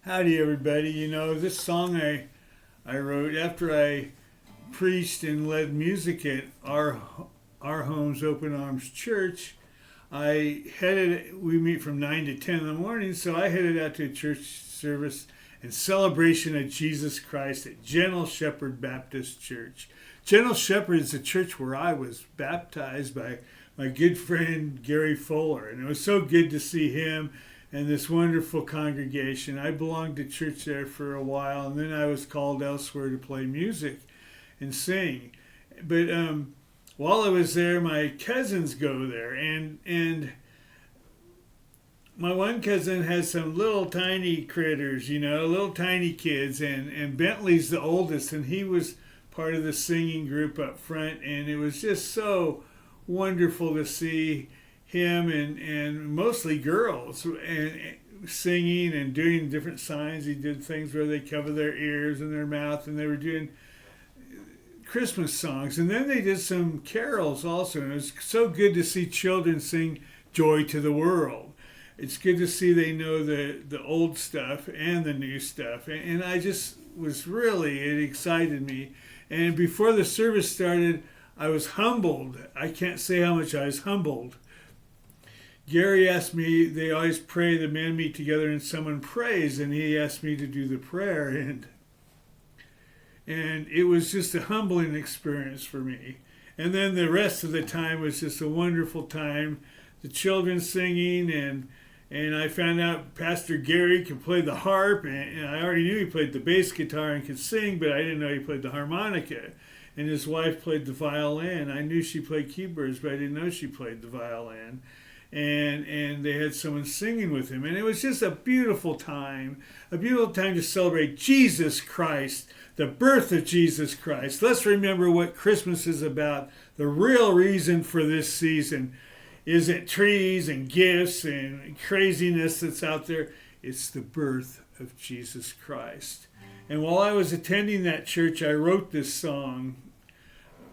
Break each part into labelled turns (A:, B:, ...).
A: Howdy, everybody. This song I wrote after I preached and led music at our home's Open Arms Church. We meet from 9 to 10 in the morning, so I headed out to a church service and celebration of Jesus Christ at Gentle Shepherd Baptist Church. Gentle Shepherd is a church where I was baptized by my good friend Gary Fuller, and it was so good to see him and this wonderful congregation. I belonged to church there for a while, and then I was called elsewhere to play music and sing. But while I was there, my cousins go there, and my one cousin has some little tiny critters, little tiny kids, and Bentley's the oldest, and he was part of the singing group up front, and it was just so wonderful to see him and mostly girls and singing and doing different signs. He did things where they cover their ears and their mouth, and they were doing Christmas songs, and then they did some carols also, and it was so good to see children sing Joy to the World. It's good to see they know the old stuff and the new stuff, and I just was really, it excited me. And before the service started, I was humbled. I can't say how much I was humbled. Gary asked me, they always pray, the men meet together and someone prays, and he asked me to do the prayer, and it was just a humbling experience for me. And then the rest of the time was just a wonderful time, the children singing, and I found out Pastor Gary could play the harp, and I already knew he played the bass guitar and could sing, but I didn't know he played the harmonica. And his wife played the violin. I knew she played keyboards, but I didn't know she played the violin. And they had someone singing with him, and it was just a beautiful time to celebrate Jesus Christ, the birth of Jesus Christ. Let's remember what Christmas is about. The real reason for this season isn't trees and gifts and craziness that's out there. It's the birth of Jesus Christ. And while I was attending that church, I wrote this song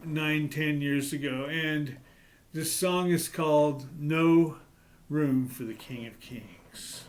A: 9, 10 years ago, and this song is called No Room for the King of Kings.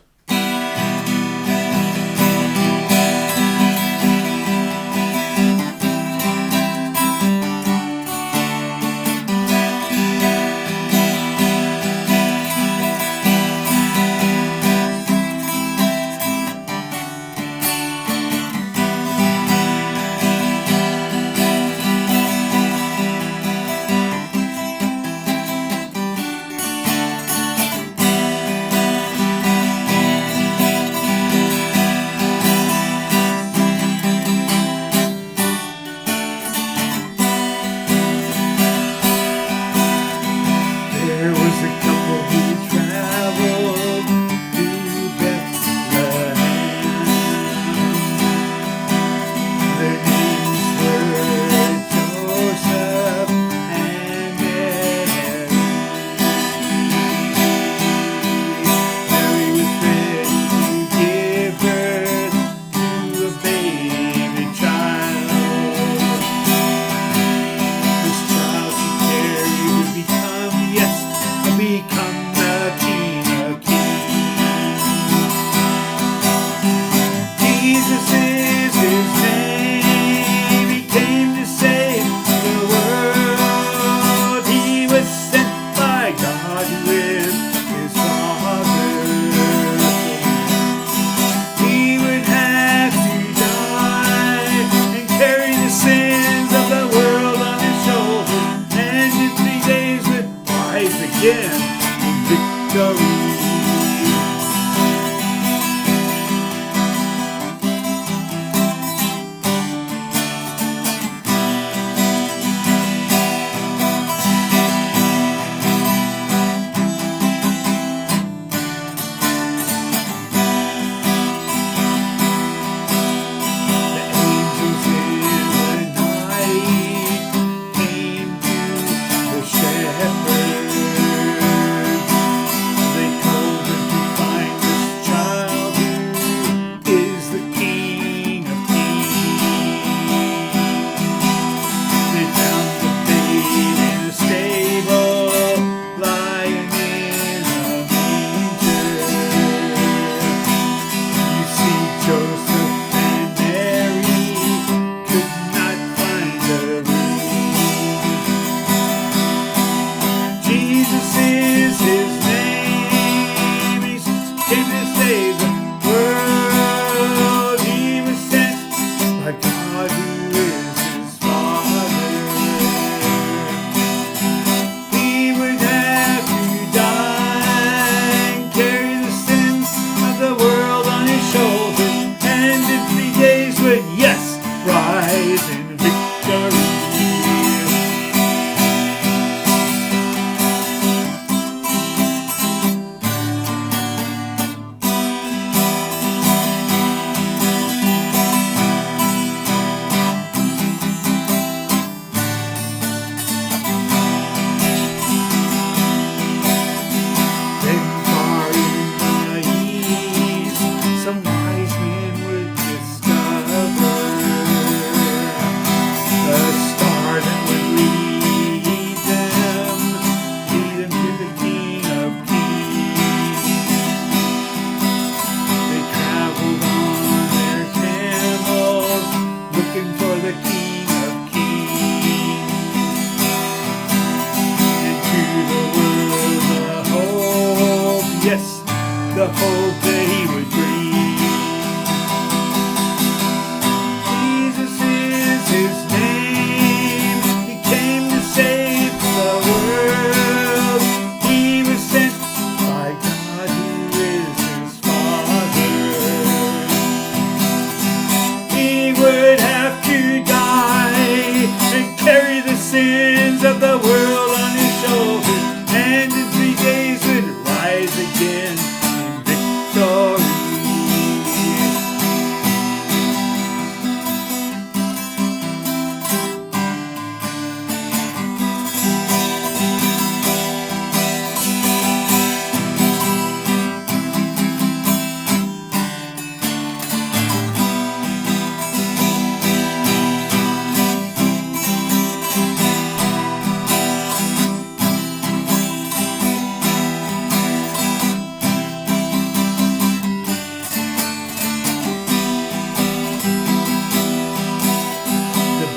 A: of the world on his shoulders, and in 3 days would rise again in victory.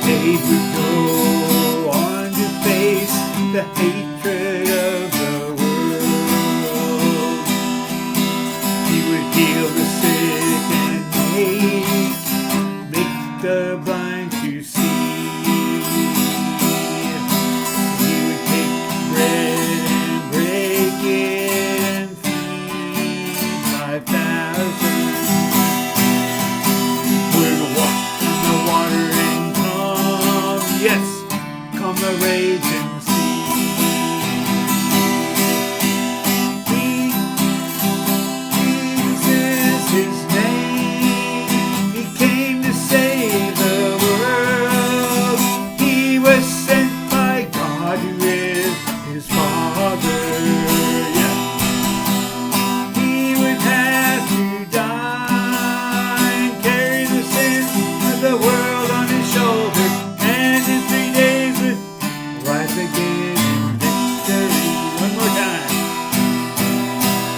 A: He would go on to face the hatred of the world. He would heal the sick and make the blind to see. He would take bread and break it and feed 5,000. Would walk in the water and yes, come the raging sea. Jesus, his name. He came to save the world. He was sent by God, who is his Father. Yeah. He would have to die and carry the sins of the world on his shoulders. And in 3 days would rise again in victory. One more time.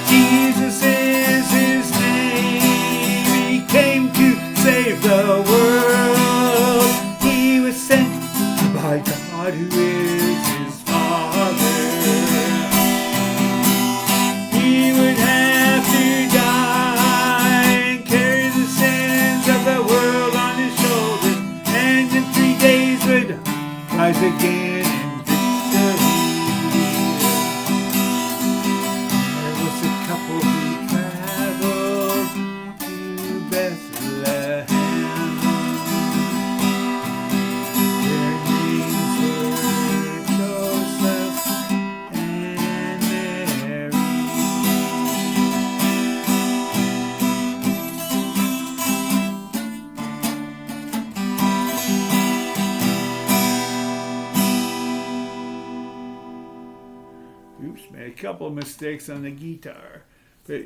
A: Jesus is his name. He came to save the world. He was sent by God, who is his Father. He would have to die and carry the sins of the world on his shoulders. And in 3 days would rise again in victory. There was a couple who traveled to Bethlehem. Their names were Joseph and Mary. Oops, made a couple of mistakes on the guitar. But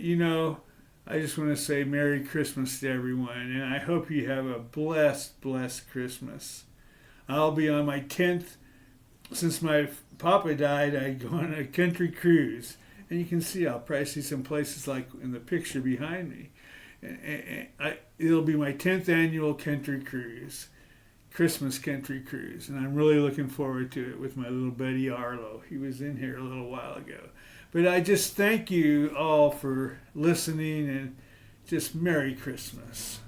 A: I just want to say Merry Christmas to everyone, and I hope you have a blessed, blessed Christmas. I'll be on my 10th, since my papa died, I go on a country cruise. And you can see, I'll probably see some places like in the picture behind me. It'll be my 10th annual country cruise. Christmas country cruise, and I'm really looking forward to it with my little buddy Arlo. He was in here a little while ago. But I just thank you all for listening, and just Merry Christmas.